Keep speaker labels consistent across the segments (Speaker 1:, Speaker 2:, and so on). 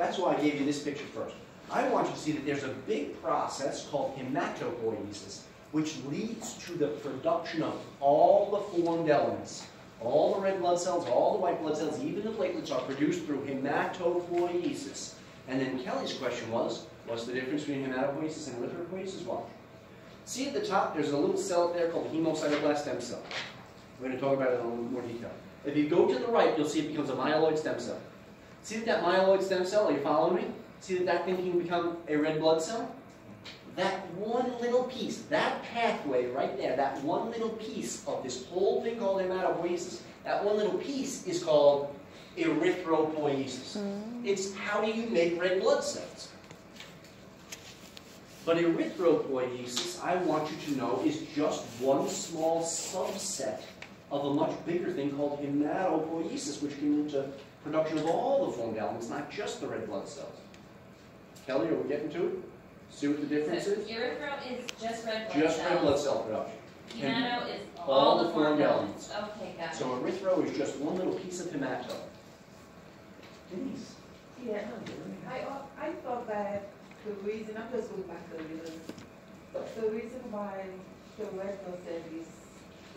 Speaker 1: That's why I gave you this picture first. I want you to see that there's a big process called hematopoiesis, which leads to the production of all the formed elements. All the red blood cells, all the white blood cells, even the platelets are produced through hematopoiesis. And then Kelly's question was, what's the difference between hematopoiesis and erythropoiesis? Well, see at the top, there's a little cell up there called the hemocytoblast stem cell. We're going to talk about it in a little more detail. If you go to the right, you'll see it becomes a myeloid stem cell. See that myeloid stem cell, are you following me? See that thing can become a red blood cell? That one little piece, that pathway right there, that one little piece of this whole thing called hematopoiesis, that one little piece is called erythropoiesis. It's how do you make red blood cells. But erythropoiesis, I want you to know, is just one small subset of a much bigger thing called hematopoiesis, which can lead to production of all the formed elements, not just the red blood cells. Kelly, are we getting to it? See what the difference is?
Speaker 2: Erythro is just red blood cells.
Speaker 1: Just red blood cell production.
Speaker 2: Hemato is all the formed elements. Okay, got it.
Speaker 1: So erythro is just one little piece of hemato. Denise?
Speaker 3: Yeah, I thought that the reason, I'm just going back a little, the reason why the red blood cell is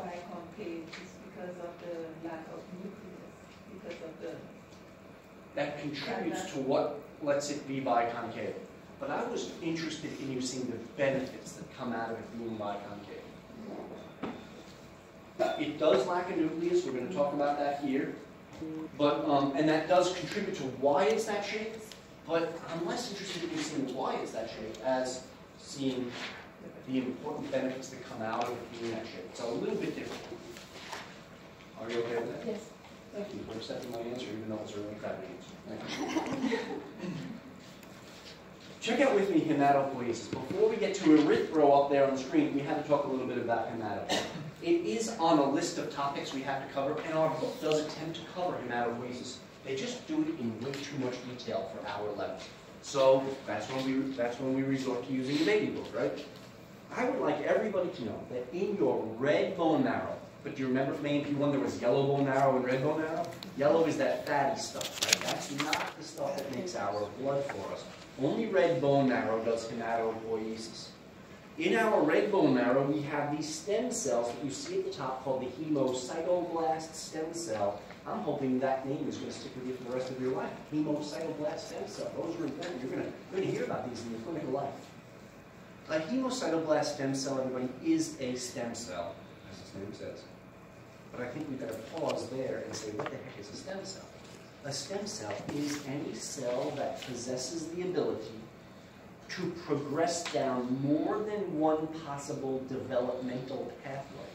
Speaker 3: biconcave is because of the lack of nucleus, because of the...
Speaker 1: That contributes to what lets it be biconcave. But I was interested in you seeing the benefits that come out of it being biconcave. It does lack a nucleus, we're going to talk about that here. But, and that does contribute to why it's that shape, but I'm less interested in seeing why it's that shape as seeing the important benefits that come out of it being that shape. It's a little bit different. Are you okay with that?
Speaker 3: Yes.
Speaker 1: Thank you for accepting my answer, even though it's a really crappy answer. Thank you. Check out with me hematopoiesis. Before we get to erythro up there on the screen, we have to talk a little bit about hematopoiesis. It is on a list of topics we have to cover, and our book does attempt to cover hematopoiesis. They just do it in way too much detail for our level. So that's when we resort to using the baby book, right? I would like everybody to know that in your red bone marrow, but do you remember from A&P 1 there was yellow bone marrow and red bone marrow? Yellow is that fatty stuff, right? That's not the stuff that makes our blood for us. Only red bone marrow does hematopoiesis. In our red bone marrow, we have these stem cells that you see at the top called the hemocytoblast stem cell. I'm hoping that name is going to stick with you for the rest of your life. Hemocytoblast stem cell. Those are important. You're going to hear about these in your clinical life. A hemocytoblast stem cell, everybody, is a stem cell, as its name says. But I think we better pause there and say, what the heck is a stem cell? A stem cell is any cell that possesses the ability to progress down more than one possible developmental pathway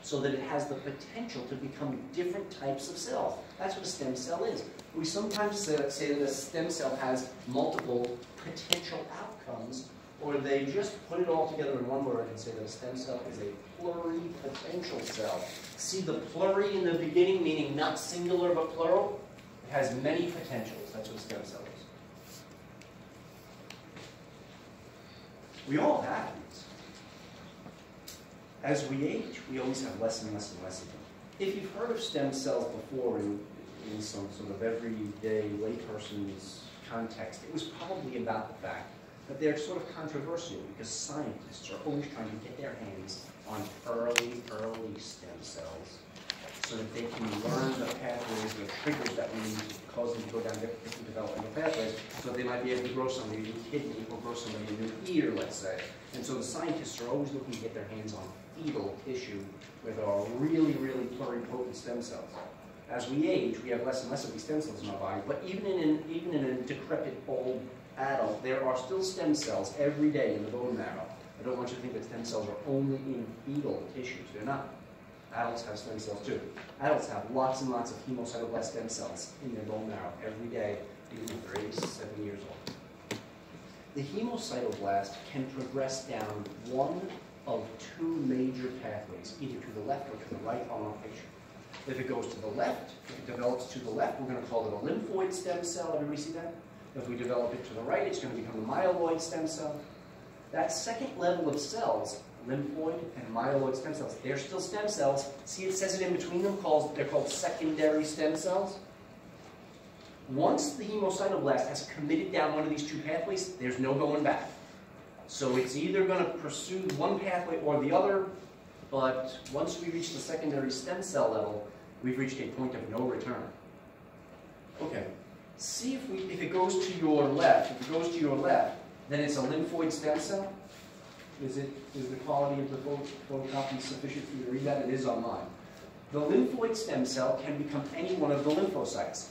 Speaker 1: so that it has the potential to become different types of cells. That's what a stem cell is. We sometimes say that a stem cell has multiple potential outcomes, or they just put it all together in one word and say that a stem cell is a pluripotential cell. See the pluri in the beginning, meaning not singular but plural? It has many potentials. That's what a stem cell is. We all have these. As we age, we always have less and less and less of them. If you've heard of stem cells before in some sort of everyday layperson's context, it was probably about the fact that they're sort of controversial because scientists are always trying to get their hands on early stem cells so that they can learn the pathways, the triggers that we need to cause them to go down different developmental pathways so that they might be able to grow somebody a new kidney or grow somebody a new ear, let's say. And so the scientists are always looking to get their hands on fetal tissue with our really, really pluripotent stem cells. As we age, we have less and less of these stem cells in our body, but even in a decrepit old adult, there are still stem cells every day in the bone marrow. I don't want you to think that stem cells are only in fetal tissues. They're not. Adults have stem cells too. Adults have lots and lots of hemocytoblast stem cells in their bone marrow every day, even if they're 87 years old. The hemocytoblast can progress down one of two major pathways, either to the left or to the right on our picture. If it goes to the left, if it develops to the left, we're going to call it a lymphoid stem cell. Everybody see that? If we develop it to the right, it's going to become a myeloid stem cell. That second level of cells, lymphoid and myeloid stem cells, they're still stem cells. See, it says it in between them, they're called secondary stem cells. Once the hemocytoblast has committed down one of these two pathways, there's no going back. So it's either going to pursue one pathway or the other, but once we reach the secondary stem cell level, we've reached a point of no return. Okay, see if it goes to your left. If it goes to your left, then it's a lymphoid stem cell. Is the quality of the photocopy sufficient for you to read that? It is on mine. The lymphoid stem cell can become any one of the lymphocytes.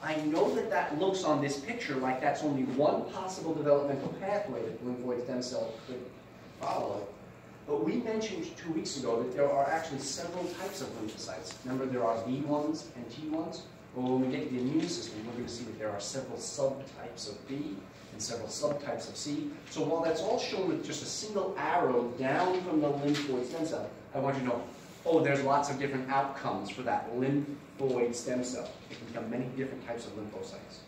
Speaker 1: I know that that looks on this picture like that's only one possible developmental pathway that the lymphoid stem cell could follow. But we mentioned 2 weeks ago that there are actually several types of lymphocytes. Remember, there are B1s and T1s. Well, when we get to the immune system, we're going to see that there are several subtypes of B and several subtypes of C. So while that's all shown with just a single arrow down from the lymphoid stem cell, I want you to know, oh, there's lots of different outcomes for that lymphoid stem cell. It can become many different types of lymphocytes,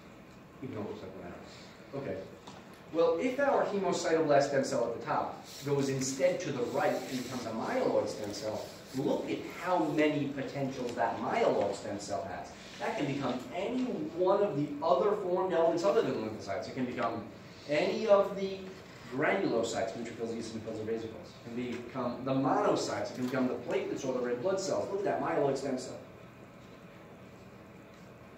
Speaker 1: even though it looks like one arrow. Okay. Well, if our hemocytoblast stem cell at the top goes instead to the right and becomes a myeloid stem cell, look at how many potentials that myeloid stem cell has. That can become any one of the other formed elements other than lymphocytes. It can become any of the granulocytes, neutrophils, eosinophils, or basalophils. It can become the monocytes. It can become the platelets or the red blood cells. Look at that myeloid stem cell.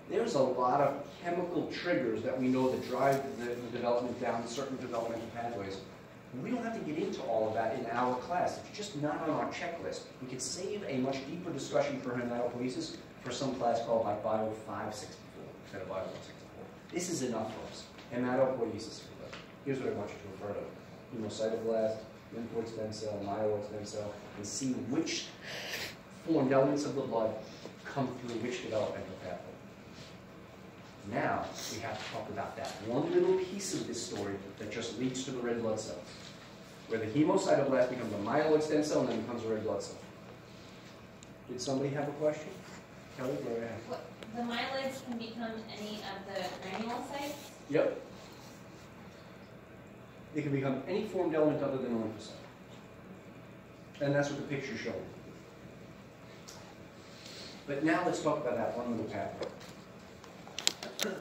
Speaker 1: There's a lot of chemical triggers that we know that drive the development down certain developmental pathways. We don't have to get into all of that in our class. It's just not on our checklist. We could save a much deeper discussion for hematopoiesis for some class called like Bio 564 instead of Bio 164. This is enough for us. Hematopoiesis. Here's what I want you to refer to. Hemocytoblast, lymphoid stem cell, myeloid stem cell, and see which formed elements of the blood come through which developmental pathway. Now, we have to talk about that one little piece of this story that just leads to the red blood cells, where the hemocytoblast becomes a myeloid stem cell and then becomes a red blood cell. Did somebody have a question? Kelly, go ahead.
Speaker 2: The myeloids can become any of the granulocytes?
Speaker 1: Yep. They can become any formed element other than a lymphocyte. And that's what the picture's showing. But now let's talk about that one little pathway.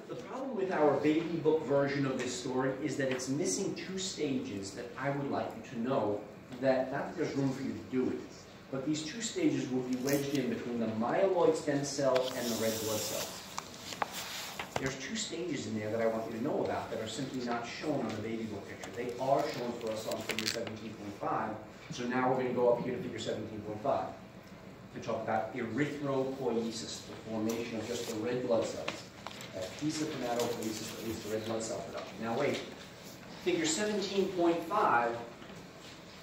Speaker 1: The problem with our baby book version of this story is that it's missing two stages that I would like you to know that, not that there's room for you to do it, but these two stages will be wedged in between the myeloid stem cell and the red blood cells. There's two stages in there that I want you to know about that are simply not shown on the baby book picture. They are shown for us on figure 17.5, so now we're going to go up here to figure 17.5 to talk about erythropoiesis, the formation of just the red blood cells. That piece of hematopoiesis that leads to red blood cell production. Now wait, figure 17.5,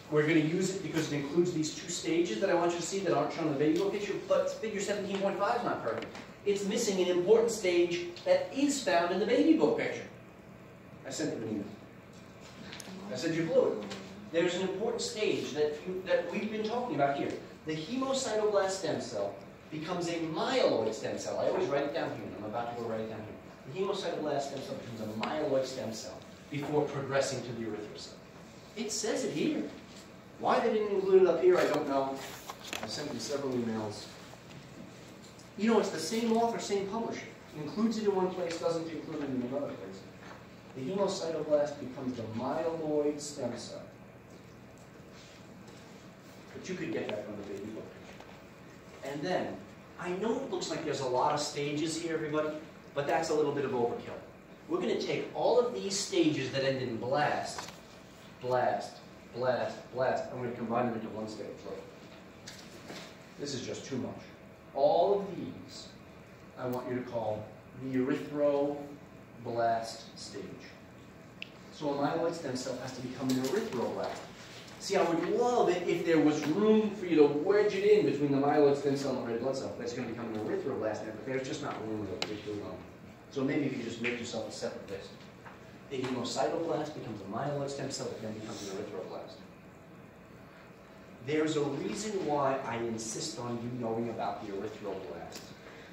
Speaker 1: we're going to use it because it includes these two stages that I want you to see that aren't shown in the baby book picture, but figure 17.5 is not perfect. It's missing an important stage that is found in the baby book picture. I sent you an email. I said you blew it. There's an important stage that we've been talking about here. The hemocytoblast stem cell becomes a myeloid stem cell. I always write it down here, and I'm about to go write it down here. The hemocytoblast stem cell becomes a myeloid stem cell before progressing to the erythrocyte. It says it here. Why they didn't include it up here, I don't know. I sent you several emails. You know, it's the same author, same publisher. Includes it in one place, doesn't include it in another place. The hemocytoblast becomes the myeloid stem cell. But you could get that from the baby book picture. And then, I know it looks like there's a lot of stages here, everybody, but that's a little bit of overkill. We're going to take all of these stages that end in blast, blast, blast, blast. I'm going to combine them into one stage. This is just too much. All of these, I want you to call the erythroblast stage. So a myeloid stem cell has to become an erythroblast. See, I would love it if there was room for you to wedge it in between the myeloid stem cell and the red blood cell. That's going to become an erythroblast there, but there's just not room to it. So maybe if you just make yourself a separate place. The hemocytoblast becomes a myeloid stem cell that then becomes an erythroblast. There's a reason why I insist on you knowing about the erythroblast.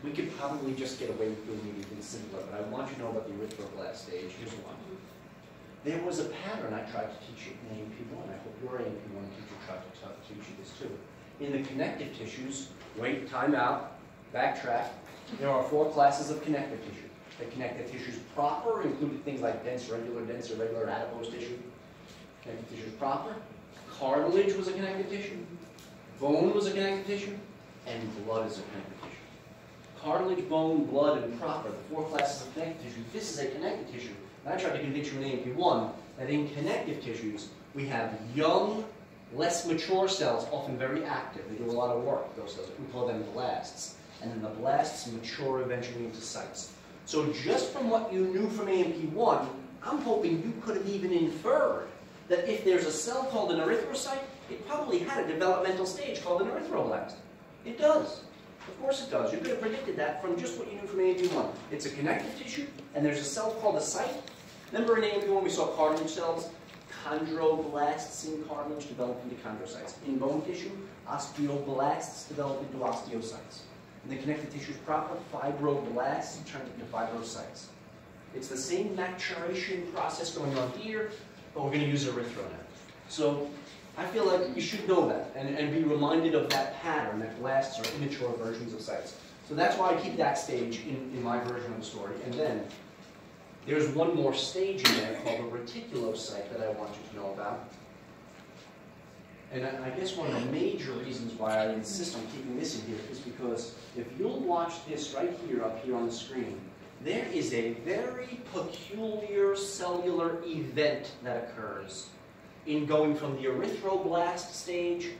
Speaker 1: We could probably just get away with doing anything simpler, but I want you to know about the erythroblast stage. Here's one. There was a pattern I tried to teach you in A&P 1. I hope your A&P 1 teacher tried to teach you this too. In the connective tissues, wait, time out, backtrack. There are 4 classes of connective tissue. The connective tissues proper included things like dense, irregular adipose tissue. Connective tissues proper. Cartilage was a connective tissue. Bone was a connective tissue. And blood is a connective tissue. Cartilage, bone, blood, and proper, the 4 classes of connective tissue. This is a connective tissue. And I tried to convince you in A&P 1 that in connective tissues, we have young, less mature cells, often very active. They do a lot of work, those cells. We call them blasts. And then the blasts mature eventually into sites. So just from what you knew from A&P 1, I'm hoping you could have even inferred that if there's a cell called an erythrocyte, it probably had a developmental stage called an erythroblast. It does. Of course it does. You could have predicted that from just what you knew from A&P 1. It's a connective tissue, and there's a cell called a site. Remember in A&P 1 we saw cartilage cells? Chondroblasts in cartilage develop into chondrocytes. In bone tissue, osteoblasts develop into osteocytes. In the connective tissues proper, fibroblasts turn into fibrocytes. It's the same maturation process going on here, but we're going to use erythro now. So I feel like you should know that and be reminded of that pattern that blasts are immature versions of sites. So that's why I keep that stage in my version of the story. And then there's one more stage in there called a reticulocyte that I want you to know about. And I guess one of the major reasons why I insist on keeping this in here is because if you'll watch this right here, up here on the screen, there is a very peculiar cellular event that occurs in going from the erythroblast stage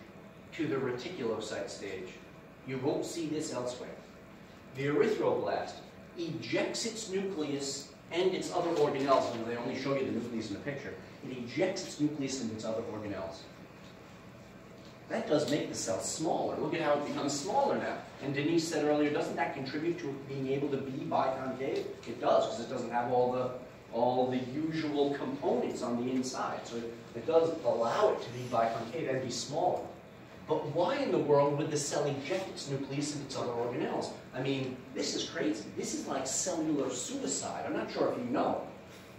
Speaker 1: to the reticulocyte stage. You won't see this elsewhere. The erythroblast ejects its nucleus and its other organelles. And they only show you the nucleus in the picture. It ejects its nucleus and its other organelles. That does make the cell smaller. Look at how it becomes smaller now. And Denise said earlier, doesn't that contribute to being able to be biconcave? It does, because it doesn't have all the usual components on the inside. So it does allow it to be biconcave and be smaller. But why in the world would the cell eject its nucleus and its other organelles? I mean, this is crazy. This is like cellular suicide. I'm not sure if you know.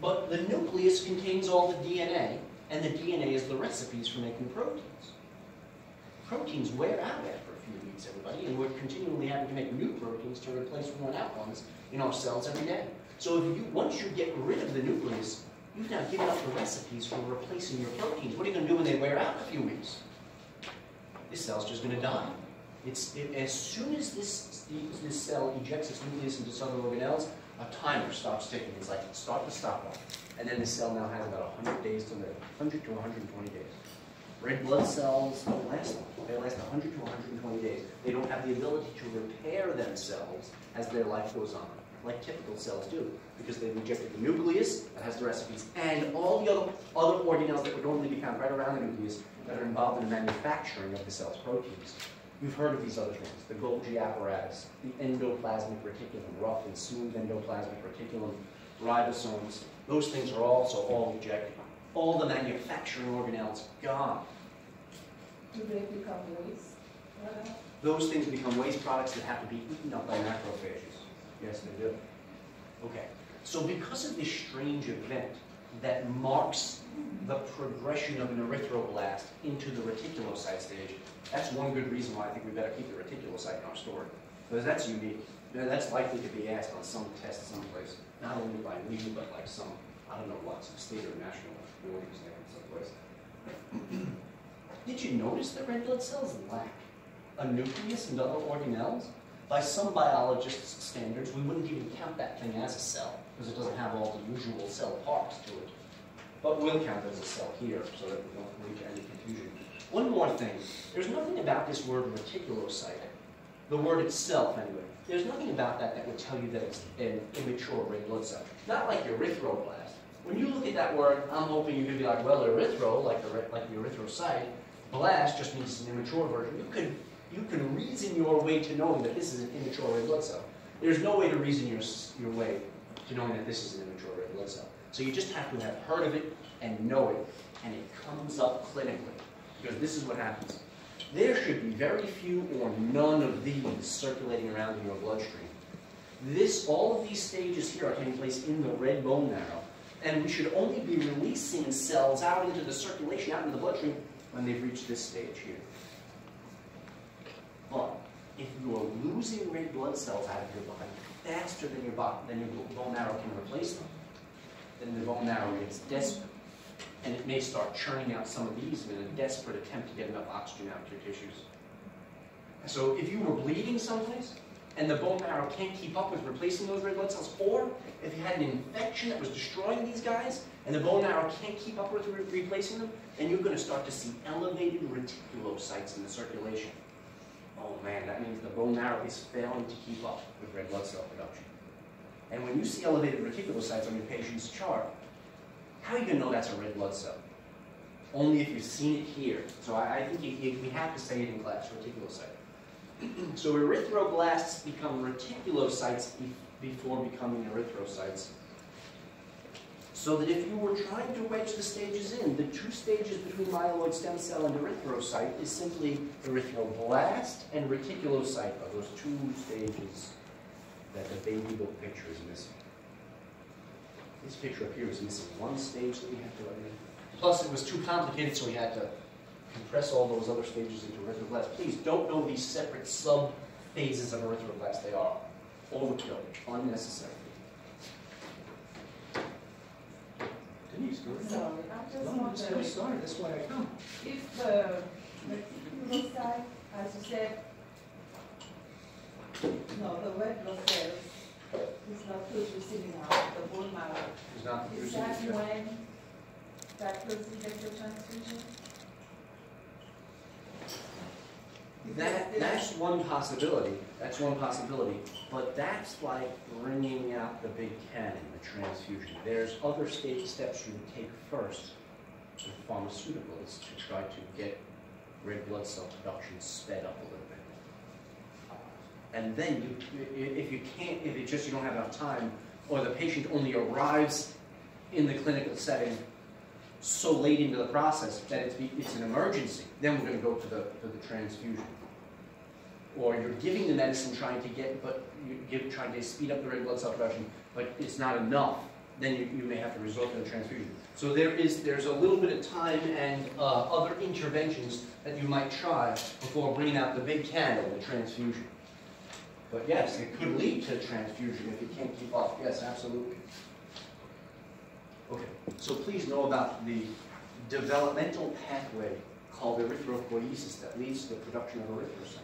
Speaker 1: But the nucleus contains all the DNA, and the DNA is the recipes for making proteins. Proteins wear out after a few weeks, everybody, and we're continually having to make new proteins to replace worn out ones in our cells every day. So once you get rid of the nucleus, you've now given up the recipes for replacing your proteins. What are you going to do when they wear out in a few weeks? This cell's just going to die. As soon as this cell ejects its nucleus into its other organelles, a timer stops ticking. It's like start the stopwatch. And then the cell now has about 100 days to live, 100 to 120 days. Red blood cells don't last long. They last 100 to 120 days. They don't have the ability to repair themselves as their life goes on, like typical cells do, because they've rejected the nucleus that has the recipes and all the other organelles that would normally be found right around the nucleus that are involved in the manufacturing of the cell's proteins. You've heard of these other things, the Golgi apparatus, the endoplasmic reticulum, rough and smooth endoplasmic reticulum, ribosomes. Those things are also all ejected. All the manufacturing organelles gone.
Speaker 3: Do they become waste?
Speaker 1: Those things become waste products that have to be eaten up by macrophages. Yes, they do. Okay, so because of this strange event that marks the progression of an erythroblast into the reticulocyte stage, that's one good reason why I think we better keep the reticulocyte in our story. Because that's unique. That's likely to be asked on some test someplace. Not only by me, but like some, I don't know what, some state or national authorities there someplace. Did you notice that red blood cells lack a nucleus and other organelles? By some biologists' standards, we wouldn't even count that thing as a cell, because it doesn't have all the usual cell parts to it. But we'll count it as a cell here, so that we don't lead to any confusion. One more thing. There's nothing about this word reticulocyte, the word itself anyway. There's nothing about that that would tell you that it's an immature red blood cell. Not like erythroblast. When you look at that word, I'm hoping you could be like, well, erythro, like the erythrocyte, blast just means it's an immature version. You can reason your way to knowing that this is an immature red blood cell. There's no way to reason your way to knowing that this is an immature red blood cell. So you just have to have heard of it and know it, and it comes up clinically. Because this is what happens. There should be very few or none of these circulating around in your bloodstream. All of these stages here are taking place in the red bone marrow, and we should only be releasing cells out into the circulation, out into the bloodstream, when they've reached this stage here. But if you are losing red blood cells out of your body faster than your bone marrow can replace them, then the bone marrow gets desperate. And it may start churning out some of these in a desperate attempt to get enough oxygen out to your tissues. So if you were bleeding someplace, and the bone marrow can't keep up with replacing those red blood cells, or if you had an infection that was destroying these guys, and the bone marrow can't keep up with replacing them, then you're going to start to see elevated reticulocytes in the circulation. Oh man, that means the bone marrow is failing to keep up with red blood cell production. And when you see elevated reticulocytes on your patient's chart, how are you going to know that's a red blood cell? Only if you've seen it here. So I think we have to say it in class, reticulocyte. So erythroblasts become reticulocytes before becoming erythrocytes. So that if you were trying to wedge the stages in, the two stages between myeloid stem cell and erythrocyte is simply erythroblast and reticulocyte are those two stages that the baby book picture is missing. This picture up here is missing one stage that we have to write in. Plus it was too complicated, so we had to compress all those other stages into erythroblast. Please don't know these separate sub-phases of erythroblast. They are overkill, unnecessary. Denise, go ahead.
Speaker 3: Sorry, I just
Speaker 1: No,
Speaker 3: want
Speaker 1: I'm sorry, that's why I come.
Speaker 3: if the reticulocyte, as you said, no, the red blood cells is not producing out the bone marrow.
Speaker 1: It's not
Speaker 3: Is
Speaker 1: producing
Speaker 3: that
Speaker 1: it.
Speaker 3: when that person gets the transfusion?
Speaker 1: That's one possibility. That's one possibility. But that's like bringing out the big cannon, the transfusion. There's other steps you would take first with pharmaceuticals to try to get red blood cell production sped up a little bit. And then if you don't have enough time, or the patient only arrives in the clinical setting so late into the process that it's an emergency, then we're going to go to the transfusion. Or you're giving the medicine trying to speed up the red blood cell production, but it's not enough, then you may have to resort to the transfusion. So there's a little bit of time and other interventions that you might try before bringing out the big cannon, the transfusion. But yes, it could lead to transfusion if you can't keep up. Yes, absolutely. Okay, so please know about the developmental pathway called erythropoiesis that leads to the production of erythrocytes.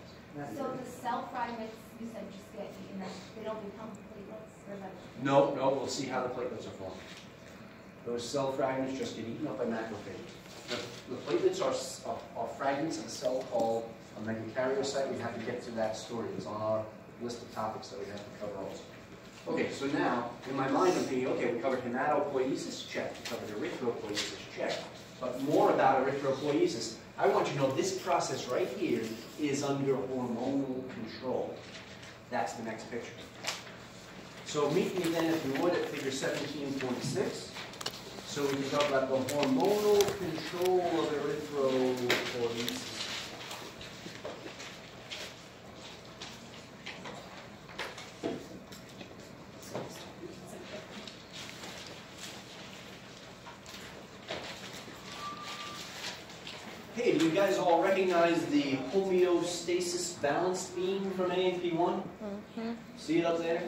Speaker 2: So the cell fragments, you said, just get eaten up, they don't become platelets? Or like...
Speaker 1: No, we'll see how the platelets are formed. Those cell fragments just get eaten up by macrophages. The platelets are fragments of a cell called a megakaryocyte. We have to get to that story. It's on our list of topics that we have to cover also. Okay, so now, in my mind, I'm thinking, okay, we covered hematopoiesis, check. We covered erythropoiesis, check. But more about erythropoiesis. I want you to know this process right here is under hormonal control. That's the next picture. So meet me then, if you would, at figure 17.6. So we can talk about the hormonal control of erythropoiesis. Hey, do you guys all recognize the homeostasis balance beam from A&P 1? Mm-hmm. See it up there?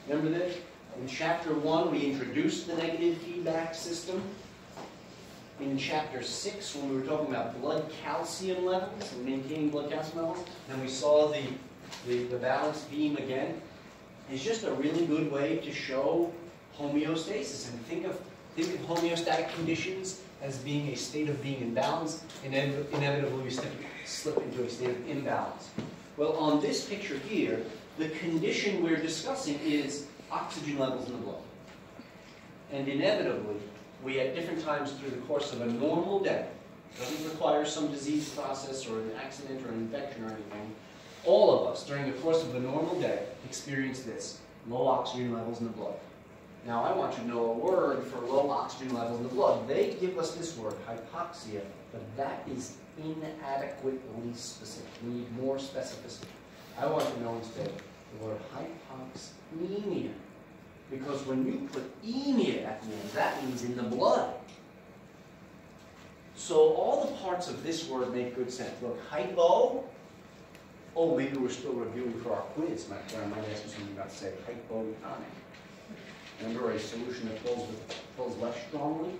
Speaker 1: Remember this? In chapter 1, we introduced the negative feedback system. In chapter 6, when we were talking about blood calcium levels and maintaining blood calcium levels, and we saw the balance beam again. It's just a really good way to show homeostasis. And think of homeostatic conditions as being a state of being in balance, and inevitably we slip into a state of imbalance. Well, on this picture here, the condition we're discussing is oxygen levels in the blood. And inevitably, we at different times through the course of a normal day, doesn't require some disease process or an accident or an infection or anything, all of us during the course of a normal day experience this, low oxygen levels in the blood. Now, I want you to know a word for low oxygen levels in the blood. They give us this word, hypoxia, but that is inadequately specific. We need more specificity. I want you to know instead the word hypoxemia, because when you put emia at the end, that means in the blood. So all the parts of this word make good sense. Look, hypo, oh, maybe we're still reviewing for our quiz. I might ask you something about, say, hypotonic. Remember, a solution that flows less strongly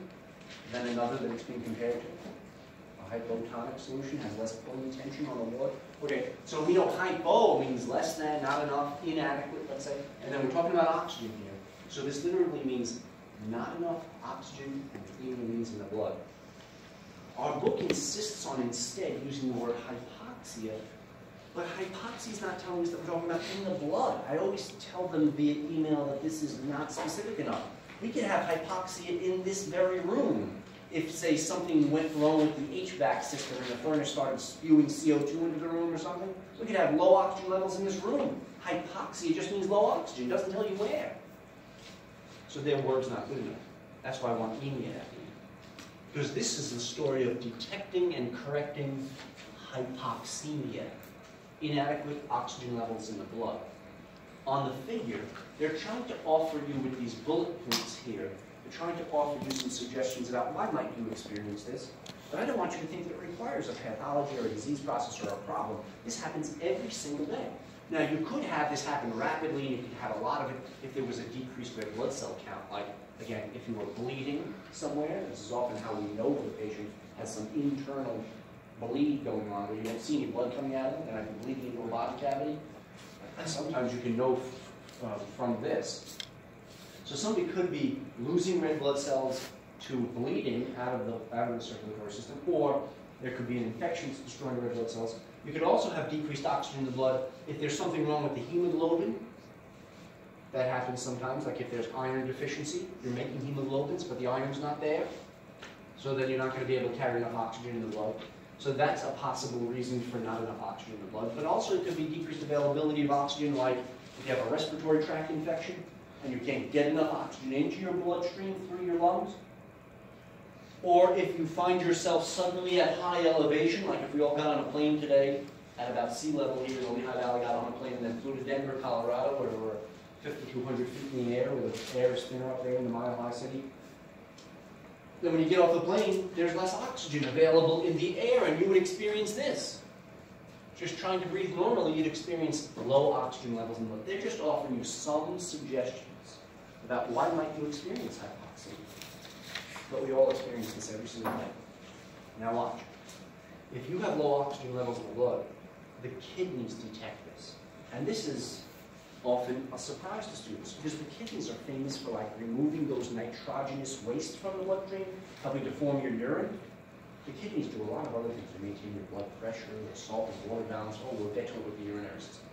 Speaker 1: than another that it's being compared to? A hypotonic solution has less pulling tension on the water. Okay, so we know hypo means less than, not enough, inadequate, let's say. And then we're talking about oxygen here. So this literally means not enough oxygen and cleaning means in the blood. Our book insists on instead using the word hypoxia, but hypoxia is not telling us that we're talking about in the blood. I always tell them via email that this is not specific enough. We could have hypoxia in this very room. If, say, something went wrong with the HVAC system and the furnace started spewing CO2 into the room or something, we could have low oxygen levels in this room. Hypoxia just means low oxygen, it doesn't tell you where. So their word's not good enough. That's why I want anemia at the end. Because this is the story of detecting and correcting hypoxemia, inadequate oxygen levels in the blood. On the figure, they're trying to offer you with these bullet points here, they're trying to offer you some suggestions about why might you experience this. But I don't want you to think that it requires a pathology or a disease process or a problem. This happens every single day. Now, you could have this happen rapidly, and you could have a lot of it if there was a decreased red blood cell count. Like, again, if you were bleeding somewhere, this is often how we know the patient has some internal bleed going on, where you don't see any blood coming out of them, and I've been bleeding into a body cavity. Sometimes you can know from this. So somebody could be losing red blood cells to bleeding out of the circulatory system, or there could be an infection that's destroying red blood cells. You could also have decreased oxygen in the blood if there's something wrong with the hemoglobin. That happens sometimes, like if there's iron deficiency, you're making hemoglobins, but the iron's not there. So then you're not going to be able to carry enough oxygen in the blood. So that's a possible reason for not enough oxygen in the blood. But also it could be decreased availability of oxygen, like if you have a respiratory tract infection and you can't get enough oxygen into your bloodstream through your lungs. Or if you find yourself suddenly at high elevation, like if we all got on a plane today at about sea level here in the Lehigh Valley, got on a plane and then flew to Denver, Colorado, where we're 5,200 feet in the air with the air is thinner up there in the mile-high city. Then when you get off the plane, there's less oxygen available in the air, and you would experience this. Just trying to breathe normally, you'd experience low oxygen levels in the blood. They're just offering you some suggestions about why might you experience hypoxia. But we all experience this every single day. Now watch. If you have low oxygen levels in the blood, the kidneys detect this. And this is often a surprise to students, because the kidneys are famous for like removing those nitrogenous waste from the bloodstream, helping to form your urine. The kidneys do a lot of other things to maintain your blood pressure, the salt and water balance. Oh, we'll get to it with the urinary system.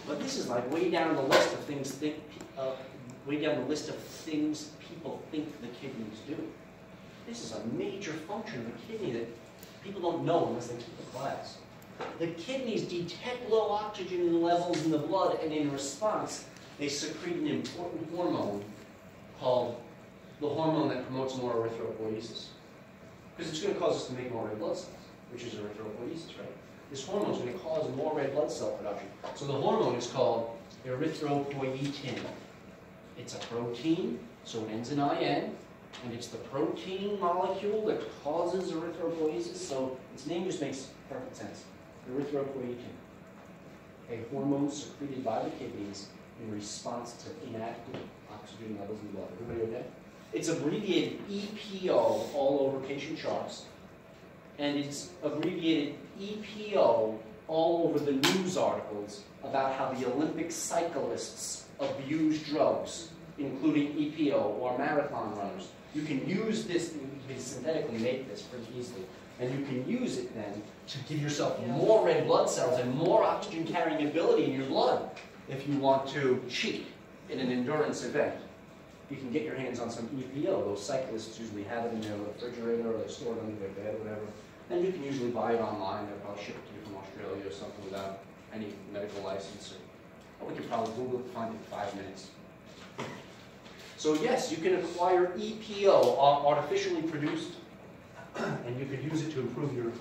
Speaker 1: But this is like way down the list of things. Way down the list of things people think the kidneys do. This is a major function of the kidney that people don't know unless they keep the class. The kidneys detect low oxygen levels in the blood, and in response, they secrete an important hormone called the hormone that promotes more erythropoiesis. Because it's going to cause us to make more red blood cells, which is erythropoiesis, right? This hormone is going to cause more red blood cell production. So the hormone is called erythropoietin. It's a protein, so it ends in IN, and it's the protein molecule that causes erythropoiesis, so its name just makes perfect sense. Erythropoietin, a hormone secreted by the kidneys in response to inadequate oxygen levels in the blood. Everybody okay? It's abbreviated EPO all over patient charts, and it's abbreviated EPO all over the news articles about how the Olympic cyclists abuse drugs, including EPO, or marathon runners. You can use this, you can synthetically make this pretty easily, and you can use it then to give yourself more red blood cells and more oxygen carrying ability in your blood if you want to cheat in an endurance event. You can get your hands on some EPO. Those cyclists usually have it in their refrigerator, or they store it under their bed, or whatever. And you can usually buy it online. They'll probably ship it to you from Australia or something without any medical license. Or we could probably Google it and find it in 5 minutes. So yes, you can acquire EPO, artificially produced, and you could use it to improve your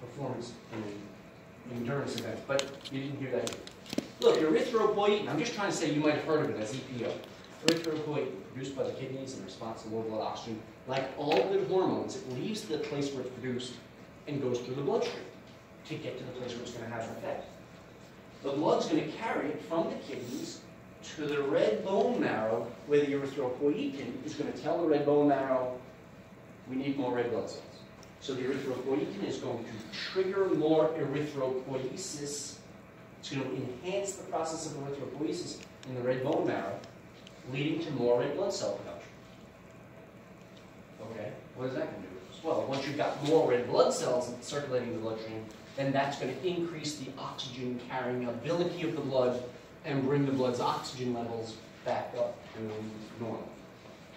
Speaker 1: performance in endurance events. But you didn't hear that. Look, erythropoietin, I'm just trying to say you might have heard of it as EPO. Erythropoietin, produced by the kidneys in response to low blood oxygen. Like all good hormones, it leaves the place where it's produced and goes through the bloodstream to get to the place where it's going to have an effect. The blood's going to carry it from the kidneys to the red bone marrow, where the erythropoietin is going to tell the red bone marrow, we need more red blood cells. So the erythropoietin is going to trigger more erythropoiesis. It's going to enhance the process of erythropoiesis in the red bone marrow, leading to more red blood cell production. Okay, what is that going to do? Well, once you've got more red blood cells circulating in the bloodstream, then that's going to increase the oxygen carrying ability of the blood and bring the blood's oxygen levels back up to normal.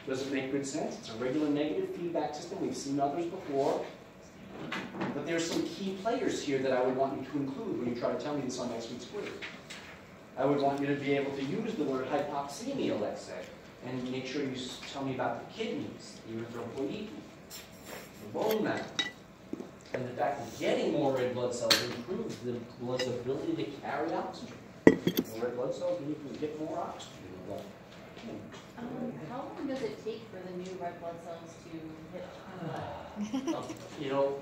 Speaker 1: Does it make good sense? It's a regular negative feedback system. We've seen others before. But there's some key players here that I would want you to include when you try to tell me this on next week's quiz. I would want you to be able to use the word hypoxemia, let's say, and make sure you tell me about the kidneys, the erythropoietin, the bone marrow, and the fact that getting more red blood cells improves the blood's ability to carry oxygen. More red blood cells mean you can get more oxygen in the blood.
Speaker 2: How long does it take for the new red blood cells to hit blood?
Speaker 1: You know,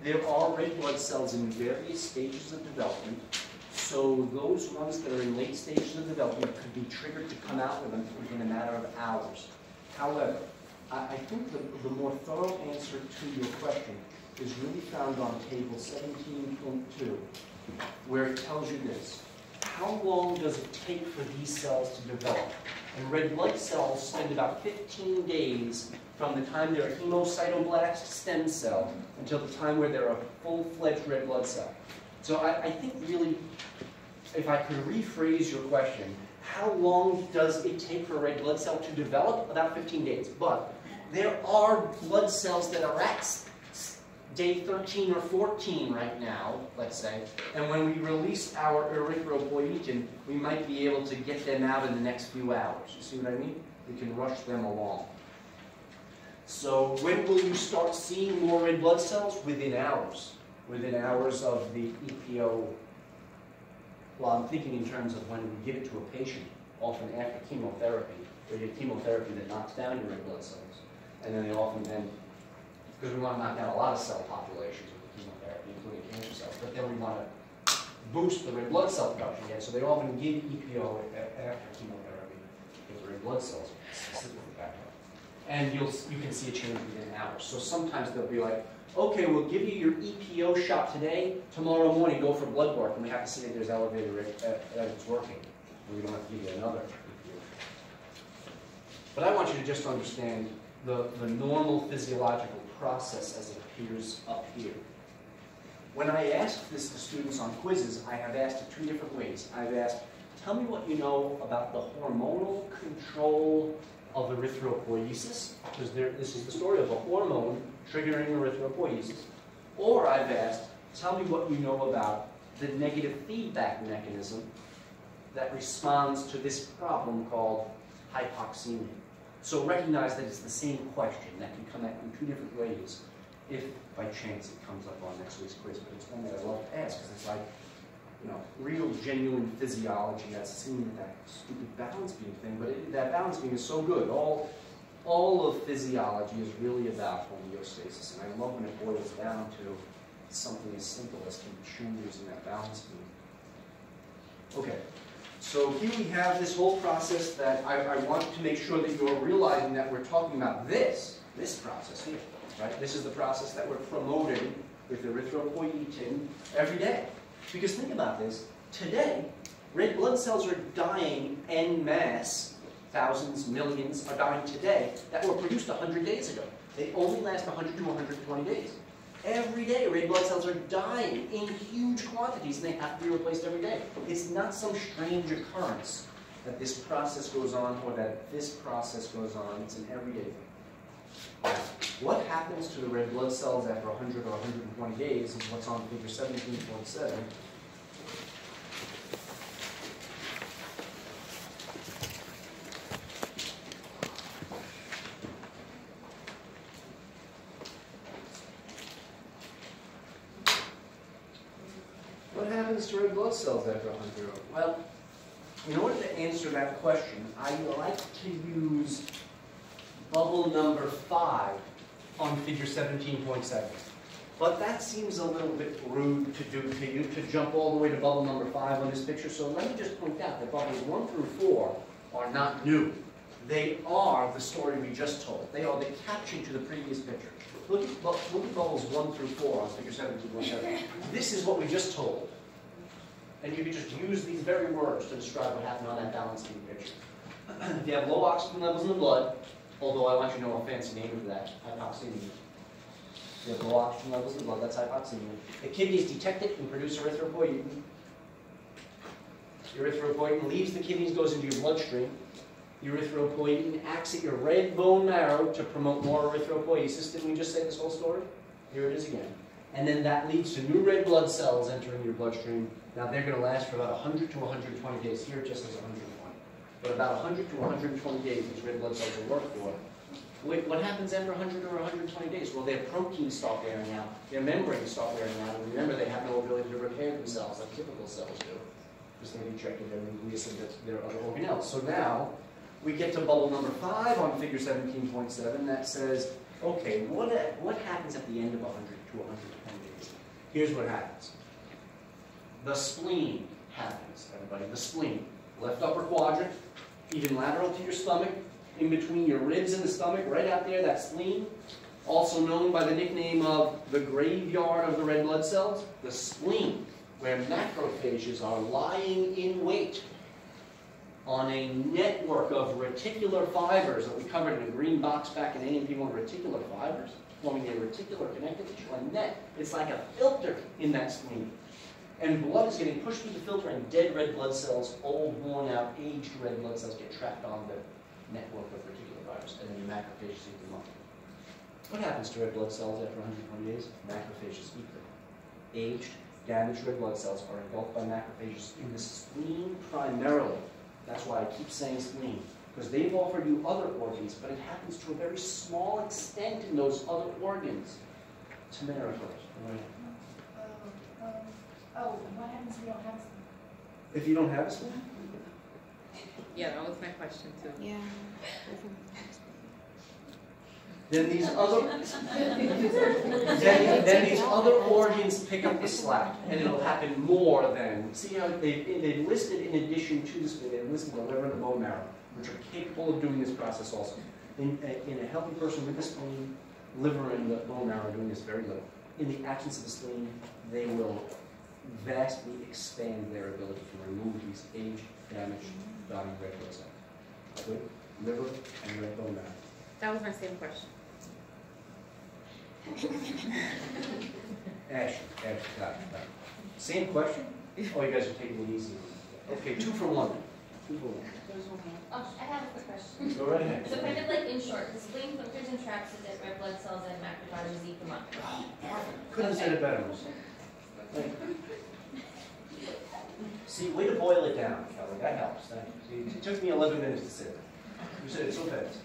Speaker 1: there are red blood cells in various stages of development, so those ones that are in late stages of development could be triggered to come out within a matter of hours. However, I think the more thorough answer to your question is really found on table 17.2, where it tells you this. How long does it take for these cells to develop? And red blood cells spend about 15 days from the time they're a hemocytoblast stem cell until the time where they're a full-fledged red blood cell. So I think really, if I could rephrase your question, how long does it take for a red blood cell to develop? About 15 days. But there are blood cells that are at day 13 or 14 right now, let's say, and when we release our erythropoietin, we might be able to get them out in the next few hours. You see what I mean? We can rush them along. So when will you start seeing more red blood cells? Within hours. Within hours of the EPO. Well, I'm thinking in terms of when we give it to a patient, often after chemotherapy, where you get chemotherapy that knocks down your red blood cells. And then they often then, because we want to knock down a lot of cell populations with the chemotherapy, including cancer cells, but then we want to boost the red blood cell production again, so they often give EPO after chemotherapy because the red blood cells are specifically back up. And you can see a change within hours. So sometimes they'll be like, okay, we'll give you your EPO shot today, tomorrow morning go for blood work, and we have to see that there's elevated rate, that it's working. And we don't have to give you another EPO. But I want you to just understand the normal physiological process as it appears up here. When I ask this to students on quizzes, I have asked it two different ways. I've asked, tell me what you know about the hormonal control of erythropoiesis, because this is the story of a hormone triggering erythropoiesis. Or I've asked, tell me what you know about the negative feedback mechanism that responds to this problem called hypoxemia. So recognize that it's the same question that can come at you two different ways if by chance it comes up on next week's quiz. But it's one that I love to ask because it's like, you know, real genuine physiology. That's seen that stupid balance beam thing, but that balance beam is so good. All of physiology is really about homeostasis, and I love when it boils down to something as simple as can be shown using that balance beam. Okay. So here we have this whole process that I want to make sure that you're realizing that we're talking about this process here, right? This is the process that we're promoting with erythropoietin every day. Because think about this, today, red blood cells are dying en masse, thousands, millions are dying today that were produced 100 days ago. They only last 100 to 120 days. Every day, red blood cells are dying in huge quantities, and they have to be replaced every day. It's not some strange occurrence that this process goes on or that this process goes on. It's an everyday thing. What happens to the red blood cells after 100 or 120 days is what's on figure 17.7. What happens to red blood cells after 100? Well, in order to answer that question, I like to use bubble number 5 on figure 17.7. But that seems a little bit rude to do to you, to jump all the way to bubble number 5 on this picture. So let me just point out that bubbles 1 through 4 are not new. They are the story we just told. They are the caption to the previous picture. Look at bubbles 1 through 4 on figure 17.7. This is what we just told. And you can just use these very words to describe what happened on that balance beam picture. If you have low oxygen levels in the blood, although I want you to know a fancy name for that, hypoxemia. If you have low oxygen levels in the blood, that's hypoxemia. The kidneys detect it and produce erythropoietin. Erythropoietin leaves the kidneys, goes into your bloodstream. Erythropoietin acts at your red bone marrow to promote more erythropoiesis. Didn't we just say this whole story? Here it is again. And then that leads to new red blood cells entering your bloodstream. Now they're going to last for about 100 to 120 days. Here it just says 120. But about 100 to 120 days these red blood cells will work for. Wait, what happens after 100 or 120 days? Well, their proteins start wearing out. Their membranes start wearing out. And remember, they have no ability to repair themselves like typical cells do. Because they rejected their nucleus and their other organelles. So now, we get to bubble number 5 on figure 17.7 that says, okay, what happens at the end of 100 to 120 days? Here's what happens. The spleen happens, everybody. The spleen. Left upper quadrant, even lateral to your stomach, in between your ribs and the stomach, right out there, that spleen, also known by the nickname of the graveyard of the red blood cells, the spleen, where macrophages are lying in wait on a network of reticular fibers that we covered in a green box back in A&P 1, reticular fibers, forming a reticular connective tissue, a net. It's like a filter in that spleen. And blood is getting pushed through the filter, and dead red blood cells, old, worn out, aged red blood cells get trapped on the network of reticular fibers, and then your macrophages eat them up. What happens to red blood cells after 120 days? Macrophages eat them. Aged, damaged red blood cells are engulfed by macrophages in the spleen primarily. That's why I keep saying spleen, because they've offered you other organs, but it happens to a very small extent in those other organs. Tamara first.
Speaker 2: What happens if you don't have a spleen?
Speaker 1: If you don't have a spleen?
Speaker 4: Yeah, that was my question too.
Speaker 5: Yeah.
Speaker 1: Then these other organs pick up the slack, and it'll happen more than. See how they've listed in addition to the spleen, they've listed the liver and the bone marrow, which are capable of doing this process also. In a healthy person with the spleen, liver and the bone marrow are doing this very little. In the absence of the spleen, they will vastly expand their ability to remove these aged, damaged, dying red blood cells. Good? Liver and red bone marrow.
Speaker 4: That was my same question.
Speaker 1: Ash, got it. Same question? Oh, you guys are taking it easy. Okay, 2 for 1. 2 for 1.
Speaker 2: I have a quick question.
Speaker 1: Go right ahead.
Speaker 2: So kind of like in short, the spleen filters and traps the dead red blood cells and macrophages eat them up.
Speaker 1: Couldn't have said it better. See, way to boil it down, Kelly. That helps. Thank you. See, it took me 11 minutes to say it. You said it so fast.